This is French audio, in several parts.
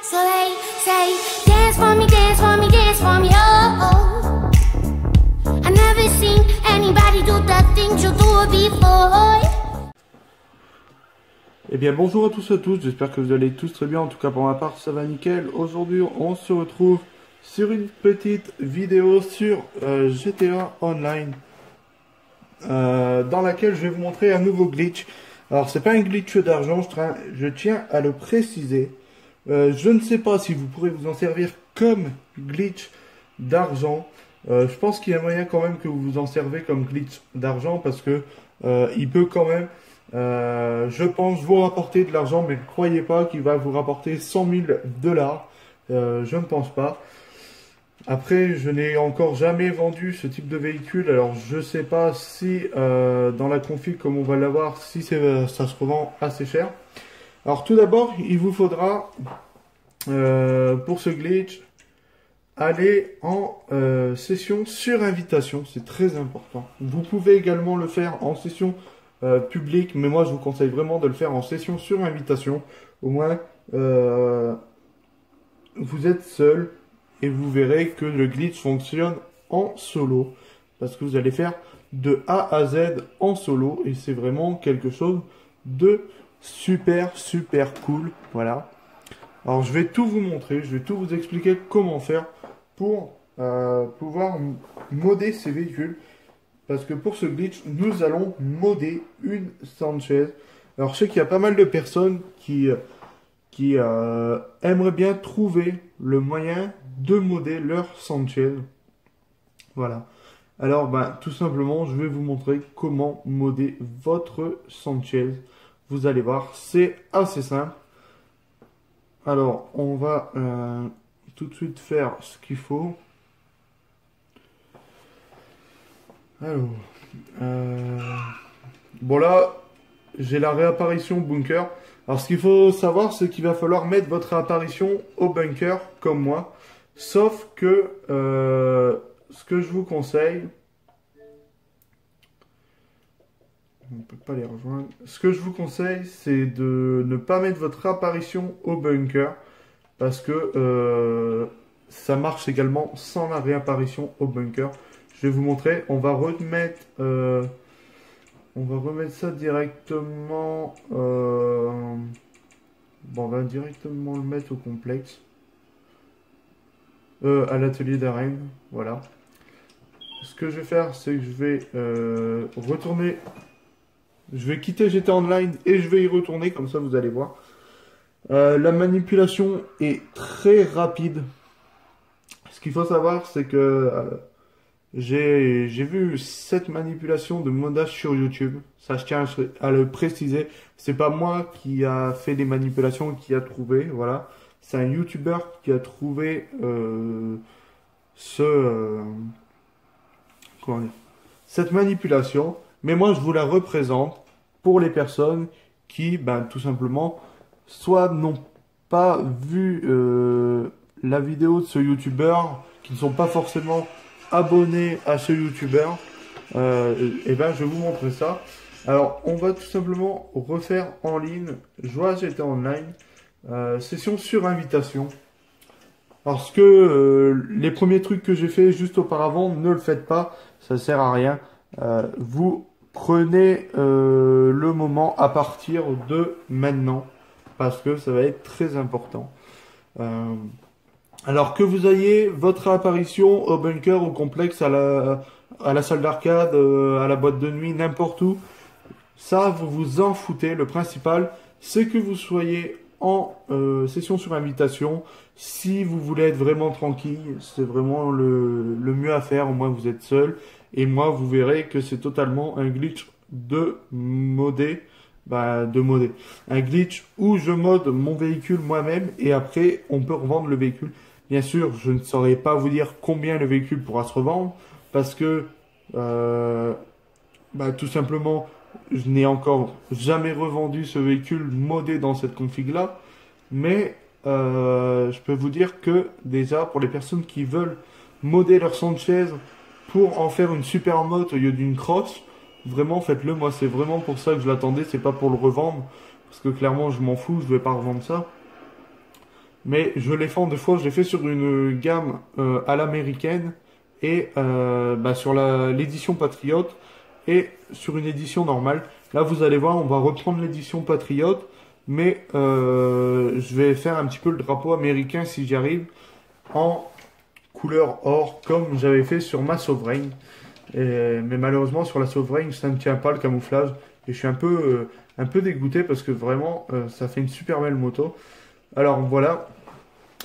So they say, dance for me, dance for me, dance for me, oh, oh. I never seen anybody do the things you do before. Eh bien bonjour à tous et à tous, j'espère que vous allez tous très bien, en tout cas pour ma part ça va nickel. Aujourd'hui on se retrouve sur une petite vidéo sur GTA Online dans laquelle je vais vous montrer un nouveau glitch. Alors c'est pas un glitch d'argent, je tiens à le préciser. Je ne sais pas si vous pourrez vous en servir comme glitch d'argent. Je pense qu'il y a moyen quand même que vous vous en servez comme glitch d'argent parce que il peut quand même, je pense, vous rapporter de l'argent, mais ne croyez pas qu'il va vous rapporter 100 000 $. Je ne pense pas. Après, je n'ai encore jamais vendu ce type de véhicule, alors je sais pas si dans la config comme on va l'avoir, si ça se revend assez cher. Alors tout d'abord, il vous faudra, pour ce glitch, aller en session sur invitation, c'est très important. Vous pouvez également le faire en session publique, mais moi je vous conseille vraiment de le faire en session sur invitation. Au moins, vous êtes seul et vous verrez que le glitch fonctionne en solo. Parce que vous allez faire de A à Z en solo et c'est vraiment quelque chose de super cool. Voilà. Alors je vais tout vous montrer, je vais tout vous expliquer comment faire pour pouvoir modder ces véhicules. Parce que pour ce glitch, nous allons modder une Sanchez. Alors je sais qu'il y a pas mal de personnes qui aimeraient bien trouver le moyen de modder leur Sanchez. Voilà. Alors tout simplement, je vais vous montrer comment modder votre Sanchez. Vous allez voir, c'est assez simple. Alors, on va tout de suite faire ce qu'il faut. Alors, bon là, j'ai la réapparition bunker. Alors, ce qu'il faut savoir, c'est qu'il va falloir mettre votre réapparition au bunker, comme moi. Sauf que, ce que je vous conseille... On ne peut pas les rejoindre. Ce que je vous conseille, c'est de ne pas mettre votre apparition au bunker. Parce que ça marche également sans la réapparition au bunker. Je vais vous montrer. On va remettre ça directement. Bon, on va directement le mettre au complexe. À l'atelier d'arène. Voilà. Ce que je vais faire, c'est que je vais retourner... Je vais quitter GTA Online et je vais y retourner, comme ça vous allez voir. La manipulation est très rapide. Ce qu'il faut savoir, c'est que j'ai vu cette manipulation de modage sur YouTube. Ça, je tiens à le préciser. C'est pas moi qui a fait des manipulations et qui a trouvé. Voilà. C'est un YouTuber qui a trouvé cette manipulation. Mais moi, je vous la représente pour les personnes qui, tout simplement, soit n'ont pas vu la vidéo de ce YouTuber, qui ne sont pas forcément abonnés à ce YouTuber. Et je vais vous montrer ça. Alors, on va tout simplement refaire en ligne, jouer à GTA Online, session sur invitation. Parce que les premiers trucs que j'ai fait juste auparavant, ne le faites pas, ça sert à rien. Vous prenez le moment à partir de maintenant parce que ça va être très important. Alors que vous ayez votre apparition au bunker, au complexe, à la salle d'arcade, à la boîte de nuit, n'importe où, ça vous vous en foutez. Le principal, c'est que vous soyez en session sur invitation. Si vous voulez être vraiment tranquille, c'est vraiment le mieux à faire. Au moins vous êtes seul. Et moi, vous verrez que c'est totalement un glitch de modder. Un glitch où je mode mon véhicule moi-même et après, on peut revendre le véhicule. Bien sûr, je ne saurais pas vous dire combien le véhicule pourra se revendre parce que, tout simplement, je n'ai encore jamais revendu ce véhicule modé dans cette config-là. Mais, je peux vous dire que déjà, pour les personnes qui veulent modder leur Sanchez pour en faire une super moto au lieu d'une cross, vraiment faites-le. Moi c'est vraiment pour ça que je l'attendais, c'est pas pour le revendre parce que clairement je m'en fous, je vais pas revendre ça. Mais je les fais en deux fois. Je les fais sur une gamme à l'américaine et sur l'édition Patriote et sur une édition normale. Là, vous allez voir, on va reprendre l'édition Patriote, mais je vais faire un petit peu le drapeau américain si j'y arrive en couleur or comme j'avais fait sur ma Sovereign. Mais malheureusement sur la Sovereign ça ne tient pas le camouflage et je suis un peu dégoûté parce que vraiment ça fait une super belle moto. Alors voilà.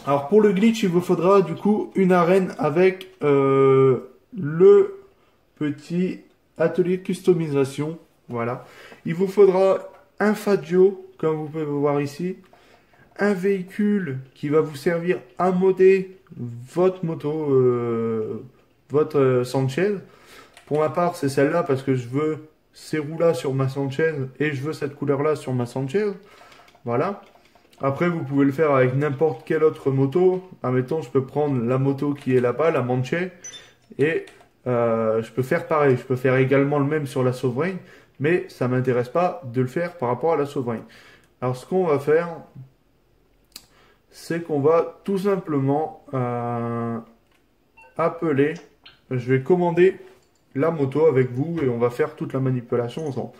Alors pour le glitch il vous faudra du coup une arène avec le petit atelier de customisation. Voilà. Il vous faudra un Faggio comme vous pouvez voir ici. Un véhicule qui va vous servir à modder votre moto, votre Sanchez. Pour ma part, c'est celle-là parce que je veux ces roues-là sur ma Sanchez et je veux cette couleur-là sur ma Sanchez. Voilà. Après, vous pouvez le faire avec n'importe quelle autre moto. Admettons, je peux prendre la moto qui est là-bas, la Manche, et je peux faire pareil. Je peux faire également le même sur la Sovereign, mais ça ne m'intéresse pas de le faire par rapport à la Sovereign. Alors, ce qu'on va faire, c'est qu'on va tout simplement appeler, je vais commander la moto avec vous et on va faire toute la manipulation ensemble.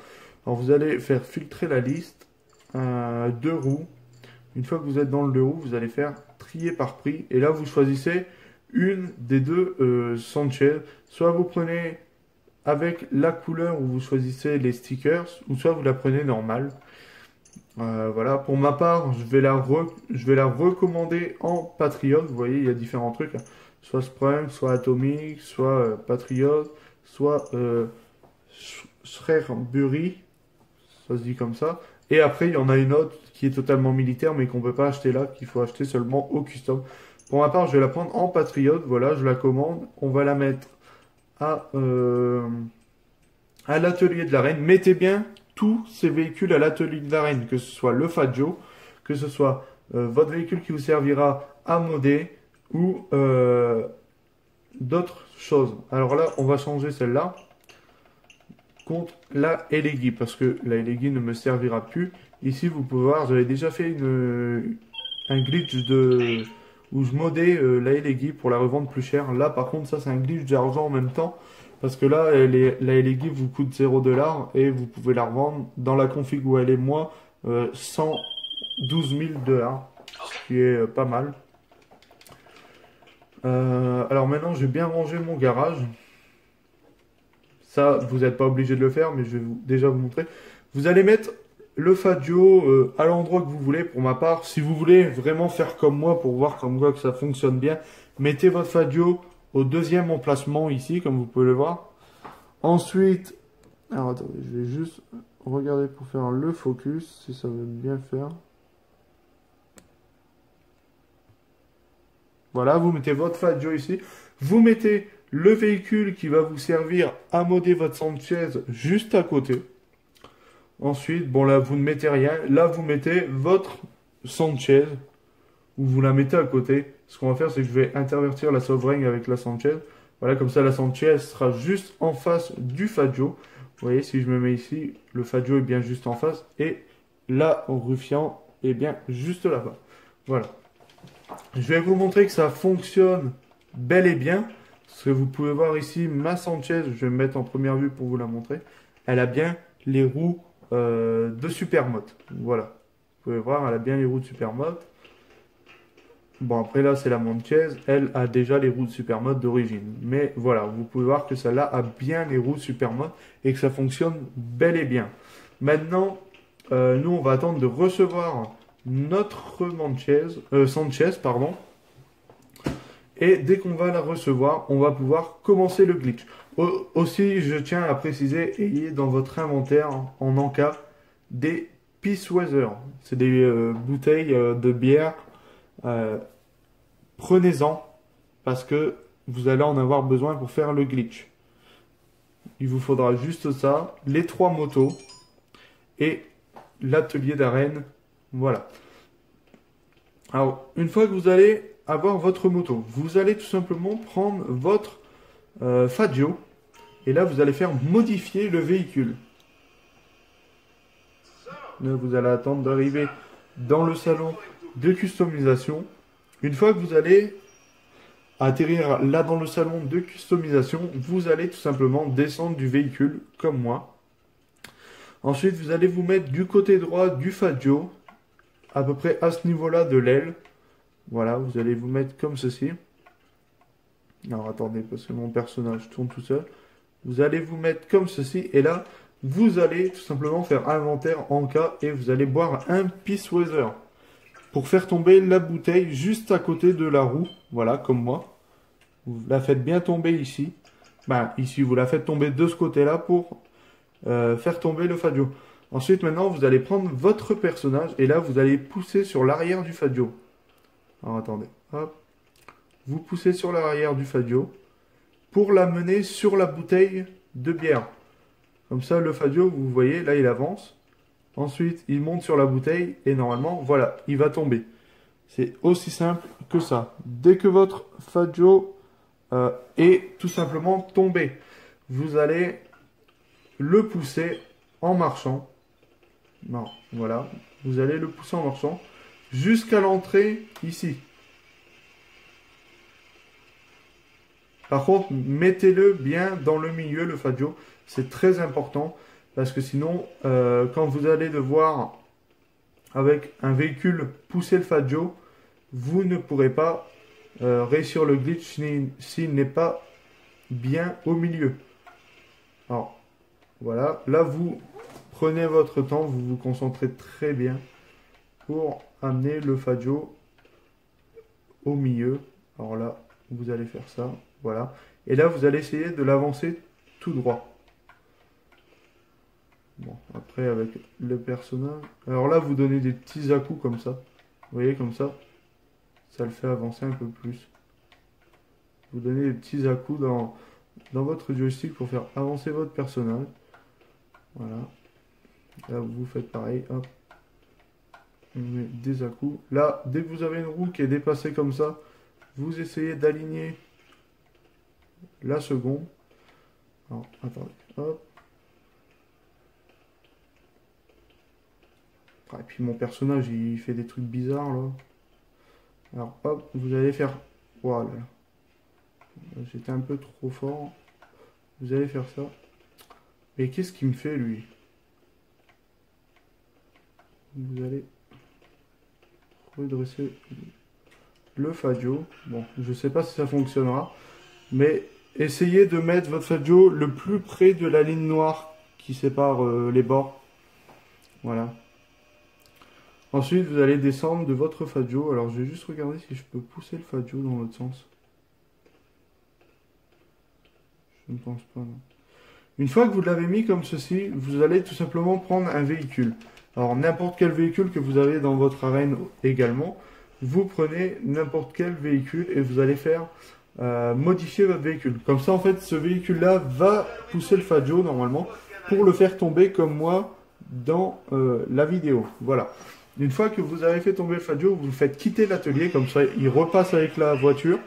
Alors vous allez faire filtrer la liste, deux roues. Une fois que vous êtes dans le deux roues, vous allez faire trier par prix et là vous choisissez une des deux Sanchez. Soit vous prenez avec la couleur où vous choisissez les stickers, ou soit vous la prenez normale. Voilà, pour ma part, je vais la recommander en Patriote. Vous voyez, il y a différents trucs, hein. Soit Sprung, soit Atomic, soit Patriote, soit Shrewsbury, ça se dit comme ça. Et après, il y en a une autre qui est totalement militaire, mais qu'on ne peut pas acheter là, qu'il faut acheter seulement au custom. Pour ma part, je vais la prendre en Patriote. Voilà, je la commande. On va la mettre à l'atelier de l'arène. Mettez bien tous ces véhicules à l'atelier de l'arène, que ce soit le Faggio, que ce soit votre véhicule qui vous servira à modder ou d'autres choses. Alors là, on va changer celle-là contre la Elegui parce que la Elegui ne me servira plus. Ici, vous pouvez voir, j'avais déjà fait un glitch où je modais la Elegui pour la revendre plus cher. Là, par contre, ça, c'est un glitch d'argent en même temps. Parce que là, la Elegui vous coûte 0$ et vous pouvez la revendre dans la config où elle est, moi, 112 000$. Ce qui est pas mal. Alors maintenant, je vais bien ranger mon garage. Ça, vous n'êtes pas obligé de le faire, mais je vais déjà vous montrer. Vous allez mettre le Faggio à l'endroit que vous voulez. Pour ma part, si vous voulez vraiment faire comme moi pour voir comme quoi que ça fonctionne bien, mettez votre Faggio au deuxième emplacement ici, comme vous pouvez le voir. Ensuite, alors attendez, je vais juste regarder pour faire le focus, si ça veut bien faire. Voilà, vous mettez votre Faggio ici. Vous mettez le véhicule qui va vous servir à modder votre Sanchez juste à côté. Ensuite, bon là, vous ne mettez rien. Là, vous mettez votre Sanchez, ou vous la mettez à côté. Ce qu'on va faire, c'est que je vais intervertir la Sovereign avec la Sanchez. Voilà, comme ça, la Sanchez sera juste en face du Faggio. Vous voyez, si je me mets ici, le Faggio est bien juste en face. Et la Ruffian est bien juste là-bas. Voilà. Je vais vous montrer que ça fonctionne bel et bien. Parce que vous pouvez voir ici, ma Sanchez, je vais me mettre en première vue pour vous la montrer. Elle a bien les roues de Supermoto. Voilà. Vous pouvez voir, elle a bien les roues de Supermoto. Bon, après là, c'est la Sanchez. Elle a déjà les roues de Supermoto d'origine. Mais voilà, vous pouvez voir que celle-là a bien les roues de Supermoto et que ça fonctionne bel et bien. Maintenant, nous, on va attendre de recevoir notre Sanchez, pardon. Et dès qu'on va la recevoir, on va pouvoir commencer le glitch. Aussi, je tiens à préciser, ayez dans votre inventaire, en encas, des Peace Weather. C'est des bouteilles de bière. Prenez-en, parce que vous allez en avoir besoin pour faire le glitch. Il vous faudra juste ça, les 3 motos et l'atelier d'arène. Voilà. Alors, une fois que vous allez avoir votre moto, vous allez tout simplement prendre votre Faggio et là vous allez faire modifier le véhicule. Là, vous allez attendre d'arriver dans le salon de customisation. Une fois que vous allez atterrir là dans le salon de customisation, vous allez tout simplement descendre du véhicule comme moi. Ensuite, vous allez vous mettre du côté droit du Faggio, à peu près à ce niveau-là de l'aile. Voilà, vous allez vous mettre comme ceci. Alors attendez, parce que mon personnage tourne tout seul. Vous allez vous mettre comme ceci, et là, vous allez tout simplement faire inventaire en cas, et vous allez boire un Peace Weather. Pour faire tomber la bouteille juste à côté de la roue, voilà, comme moi. Vous la faites bien tomber ici. Ben, ici, vous la faites tomber de ce côté-là pour faire tomber le Faggio. Ensuite, maintenant, vous allez prendre votre personnage et là, vous allez pousser sur l'arrière du Faggio. Alors, attendez. Hop. Vous poussez sur l'arrière du Faggio pour l'amener sur la bouteille de bière. Comme ça, le Faggio, vous voyez, là, il avance. Ensuite, il monte sur la bouteille et normalement, voilà, il va tomber. C'est aussi simple que ça. Dès que votre Faggio est tout simplement tombé, vous allez le pousser en marchant. Non, voilà. Vous allez le pousser en marchant jusqu'à l'entrée ici. Par contre, mettez-le bien dans le milieu, le Faggio. C'est très important parce que sinon, quand vous allez devoir, avec un véhicule, pousser le Faggio, vous ne pourrez pas réussir le glitch s'il n'est pas bien au milieu. Alors, voilà, là vous prenez votre temps, vous vous concentrez très bien pour amener le Faggio au milieu. Alors là, vous allez faire ça, voilà. Et là, vous allez essayer de l'avancer tout droit. Bon, après avec le personnage. Alors là, vous donnez des petits à-coups comme ça. Vous voyez, comme ça, ça le fait avancer un peu plus. Vous donnez des petits à-coups dans votre joystick pour faire avancer votre personnage. Voilà. Là, vous faites pareil. Hop. On met des à-coups. Là, dès que vous avez une roue qui est dépassée comme ça, vous essayez d'aligner la seconde. Alors, attendez. Hop. Et puis mon personnage, il fait des trucs bizarres, là. Alors, hop, vous allez faire... Voilà. J'étais un peu trop fort. Vous allez faire ça. Et qu'est-ce qu'il me fait, lui? Vous allez redresser le Faggio. Bon, je sais pas si ça fonctionnera. Mais essayez de mettre votre Faggio le plus près de la ligne noire qui sépare les bords. Voilà. Ensuite, vous allez descendre de votre Faggio. Alors, je vais juste regarder si je peux pousser le Faggio dans l'autre sens. Je ne pense pas, non. Une fois que vous l'avez mis comme ceci, vous allez tout simplement prendre un véhicule. Alors, n'importe quel véhicule que vous avez dans votre arène également, vous prenez n'importe quel véhicule et vous allez faire modifier votre véhicule. Comme ça, en fait, ce véhicule-là va pousser le Faggio, normalement, pour le faire tomber comme moi dans la vidéo. Voilà. Une fois que vous avez fait tomber le Faggio, vous le faites quitter l'atelier, comme ça, il repasse avec la voiture.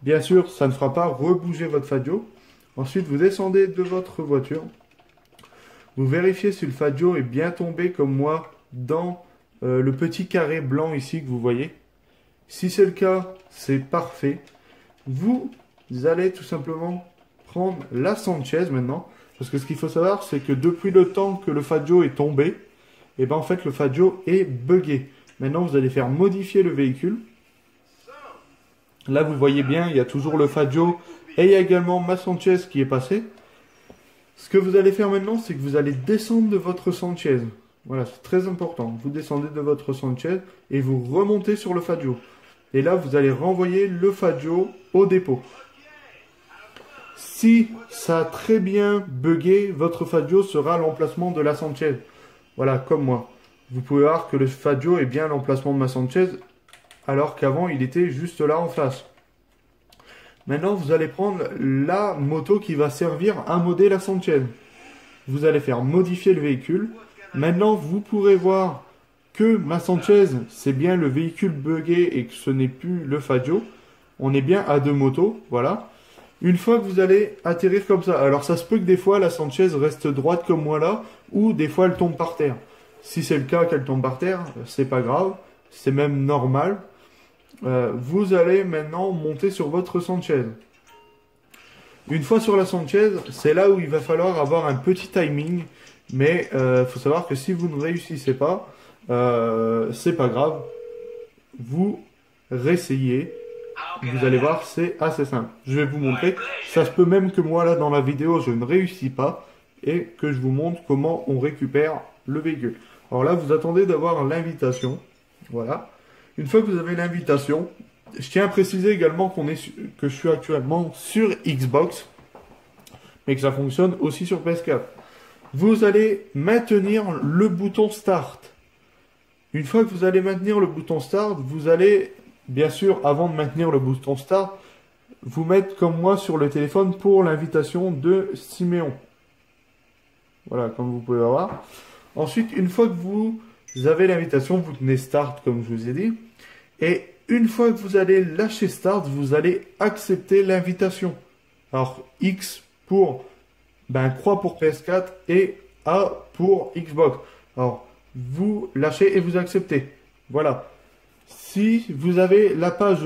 Bien sûr, ça ne fera pas rebouger votre Faggio. Ensuite, vous descendez de votre voiture. Vous vérifiez si le Faggio est bien tombé comme moi dans le petit carré blanc ici que vous voyez. Si c'est le cas, c'est parfait. Vous allez tout simplement prendre la Sanchez maintenant. Parce que ce qu'il faut savoir, c'est que depuis le temps que le Faggio est tombé, et ben en fait le Faggio est buggé. Maintenant, vous allez faire modifier le véhicule. Là, vous voyez bien, il y a toujours le Faggio et il y a également ma Sanchez qui est passée. Ce que vous allez faire maintenant, c'est que vous allez descendre de votre Sanchez. Voilà, c'est très important. Vous descendez de votre Sanchez et vous remontez sur le Faggio. Et là, vous allez renvoyer le Faggio au dépôt. Si ça a très bien bugué, votre Faggio sera à l'emplacement de la Sanchez. Voilà, comme moi. Vous pouvez voir que le Faggio est bien à l'emplacement de ma Sanchez, alors qu'avant, il était juste là en face. Maintenant, vous allez prendre la moto qui va servir à modder la Sanchez. Vous allez faire modifier le véhicule. Maintenant, vous pourrez voir que ma Sanchez, c'est bien le véhicule buggé et que ce n'est plus le Faggio. On est bien à deux motos, voilà. Une fois que vous allez atterrir comme ça, alors ça se peut que des fois la Sanchez reste droite comme moi là, ou des fois elle tombe par terre. Si c'est le cas qu'elle tombe par terre, c'est pas grave. c'est même normal. Vous allez maintenant monter sur votre Sanchez. Une fois sur la Sanchez, c'est là où il va falloir avoir un petit timing. Mais faut savoir que si vous ne réussissez pas, c'est pas grave. Vous réessayez. Vous allez voir, c'est assez simple. Je vais vous montrer. Ça se peut même que moi, là, dans la vidéo, je ne réussis pas. Et que je vous montre comment on récupère le véhicule. Alors là, vous attendez d'avoir l'invitation. Voilà. Une fois que vous avez l'invitation, je tiens à préciser également que je suis actuellement sur Xbox, mais que ça fonctionne aussi sur PS4. Vous allez maintenir le bouton Start. Une fois que vous allez maintenir le bouton Start, vous allez, bien sûr, avant de maintenir le bouton Start, vous mettre comme moi sur le téléphone pour l'invitation de Siméon. Voilà, comme vous pouvez voir. Ensuite, une fois que vous avez l'invitation, vous tenez Start, comme je vous ai dit. Et une fois que vous allez lâcher Start, vous allez accepter l'invitation. Alors, X pour croix pour PS4 et A pour Xbox. Alors, vous lâchez et vous acceptez. Voilà. Si vous avez la page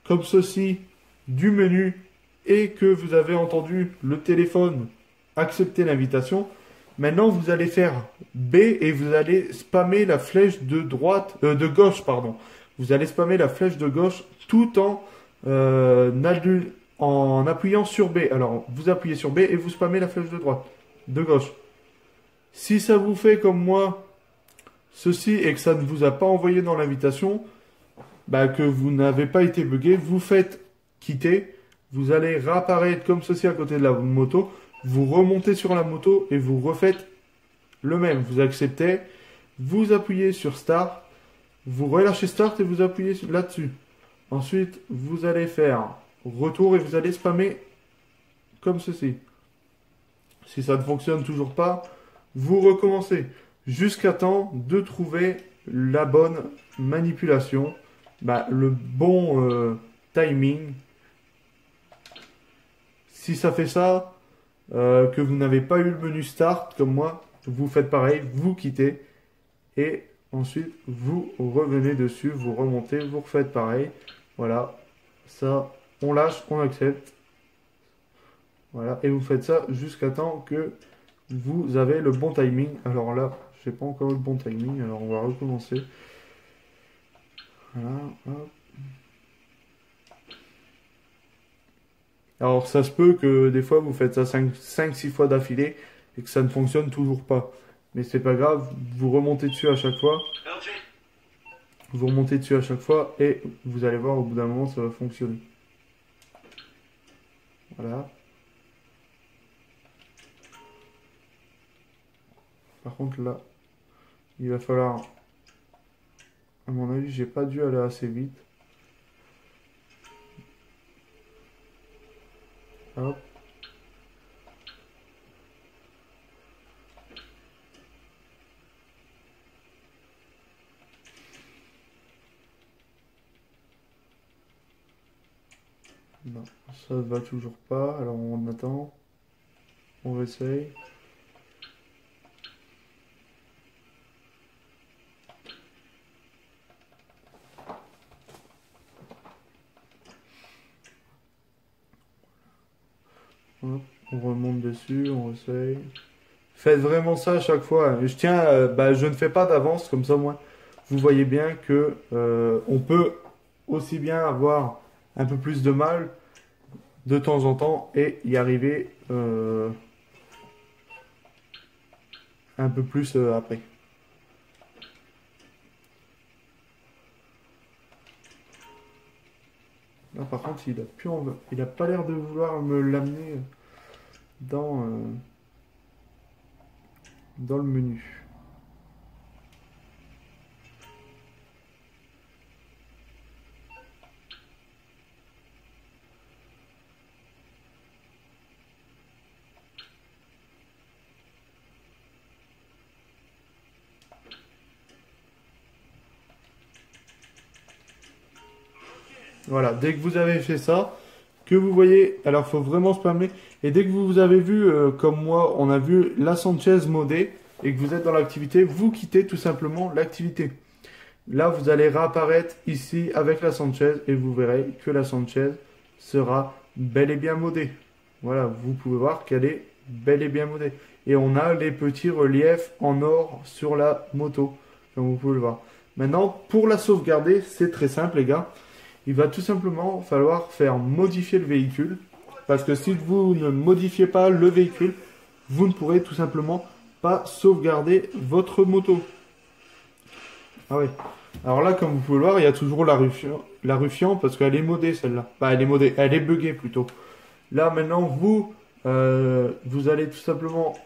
comme ceci du menu et que vous avez entendu le téléphone accepter l'invitation, maintenant vous allez faire B et vous allez spammer la flèche de gauche, pardon. Vous allez spammer la flèche de gauche tout en appuyant sur B. Alors, vous appuyez sur B et vous spammez la flèche de gauche. Si ça vous fait comme moi, ceci, et que ça ne vous a pas envoyé dans l'invitation, que vous n'avez pas été bugué, vous faites quitter. Vous allez réapparaître comme ceci à côté de la moto. Vous remontez sur la moto et vous refaites le même. Vous acceptez, vous appuyez sur Start. Vous relâchez Start et vous appuyez là-dessus. Ensuite, vous allez faire retour et vous allez spammer comme ceci. Si ça ne fonctionne toujours pas, vous recommencez jusqu'à temps de trouver la bonne manipulation, le bon timing. Si ça fait ça, que vous n'avez pas eu le menu Start comme moi, vous faites pareil, vous quittez et ensuite, vous revenez dessus, vous remontez, vous refaites pareil. Voilà, ça, on lâche, on accepte. Voilà, et vous faites ça jusqu'à temps que vous avez le bon timing. Alors là, je n'ai pas encore eu le bon timing, alors on va recommencer. Voilà, hop. Alors, ça se peut que des fois, vous faites ça 5-6 fois d'affilée et que ça ne fonctionne toujours pas. Mais c'est pas grave, vous remontez dessus à chaque fois. Vous remontez dessus à chaque fois et vous allez voir au bout d'un moment ça va fonctionner. Voilà. Par contre là, il va falloir, à mon avis, j'ai pas dû aller assez vite. Hop. Non, ça ne va toujours pas. Alors on attend. On essaye. Hop, on remonte dessus, on essaye. Faites vraiment ça à chaque fois. Je tiens, je ne fais pas d'avance comme ça, moi. Vous voyez bien que on peut aussi bien avoir un peu plus de mal de temps en temps et y arriver un peu plus après. Là par contre il a pas l'air de vouloir me l'amener dans le menu. Voilà, dès que vous avez fait ça, que vous voyez, alors il faut vraiment spammer, et dès que vous avez vu, comme moi, on a vu la Sanchez modée, et que vous êtes dans l'activité, vous quittez tout simplement l'activité. Là, vous allez réapparaître ici avec la Sanchez et vous verrez que la Sanchez sera bel et bien modée. Voilà, vous pouvez voir qu'elle est bel et bien modée. Et on a les petits reliefs en or sur la moto, comme vous pouvez le voir. Maintenant, pour la sauvegarder, c'est très simple les gars. Il va tout simplement falloir faire modifier le véhicule. Parce que si vous ne modifiez pas le véhicule, vous ne pourrez tout simplement pas sauvegarder votre moto. Ah oui. Alors là, comme vous pouvez le voir, il y a toujours la ruffian parce qu'elle est modée celle-là. Bah, elle est modée, elle est buggée plutôt. Là maintenant, vous allez tout simplement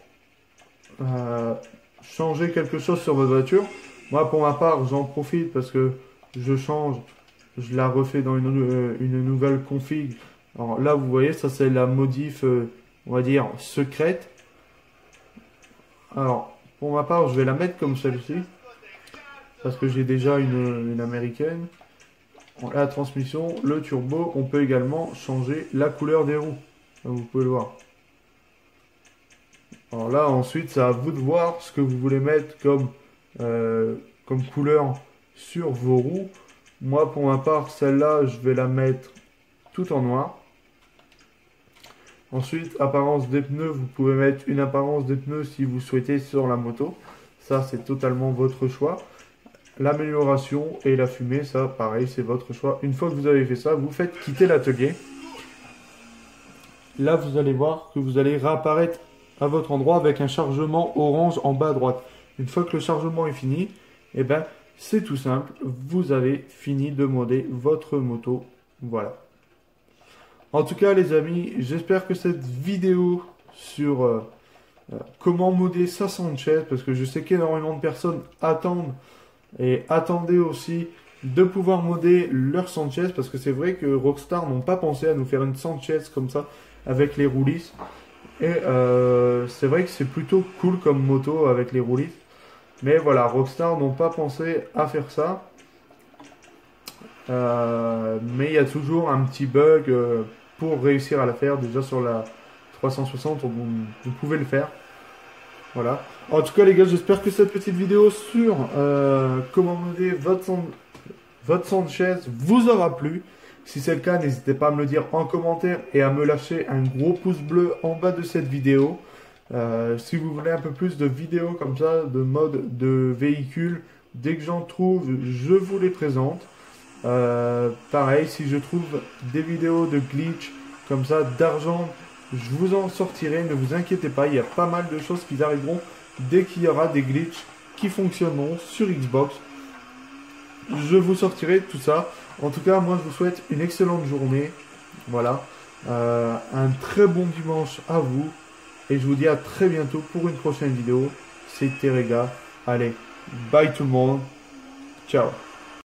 changer quelque chose sur votre voiture. Moi, pour ma part, j'en profite parce que je change, je la refais dans une nouvelle config. Alors là, vous voyez, ça c'est la modif, on va dire, secrète. Alors, pour ma part, je vais la mettre comme celle-ci. Parce que j'ai déjà une américaine. La transmission, le turbo, on peut également changer la couleur des roues. Comme vous pouvez le voir. Alors là, ensuite, c'est à vous de voir ce que vous voulez mettre comme couleur sur vos roues. Moi, pour ma part, celle-là, je vais la mettre tout en noir. Ensuite, apparence des pneus, vous pouvez mettre une apparence des pneus si vous souhaitez sur la moto. Ça, c'est totalement votre choix. L'amélioration et la fumée, ça, pareil, c'est votre choix. Une fois que vous avez fait ça, vous faites quitter l'atelier. Là, vous allez voir que vous allez réapparaître à votre endroit avec un chargement orange en bas à droite. Une fois que le chargement est fini, eh ben, c'est tout simple. Vous avez fini de modder votre moto. Voilà. En tout cas, les amis, j'espère que cette vidéo sur comment modder sa Sanchez, parce que je sais qu'énormément de personnes attendent et attendaient aussi de pouvoir modder leur Sanchez, parce que c'est vrai que Rockstar n'ont pas pensé à nous faire une Sanchez comme ça avec les roues lisses. Et c'est vrai que c'est plutôt cool comme moto avec les roues lisses. Mais voilà, Rockstar n'ont pas pensé à faire ça. Mais il y a toujours un petit bug pour réussir à la faire. Déjà sur la 360, vous pouvez le faire. Voilà. En tout cas les gars, j'espère que cette petite vidéo sur comment modder votre Sanchez vous aura plu. Si c'est le cas, n'hésitez pas à me le dire en commentaire et à me lâcher un gros pouce bleu en bas de cette vidéo. Si vous voulez un peu plus de vidéos comme ça, de mode de véhicule, dès que j'en trouve, je vous les présente. Pareil, si je trouve des vidéos de glitch comme ça, d'argent, je vous en sortirai, ne vous inquiétez pas, il y a pas mal de choses qui arriveront dès qu'il y aura des glitches qui fonctionneront sur Xbox. Je vous sortirai tout ça. En tout cas, moi je vous souhaite une excellente journée. Voilà. Un très bon dimanche à vous. Et je vous dis à très bientôt pour une prochaine vidéo. C'était Terega. Allez, bye tout le monde. Ciao.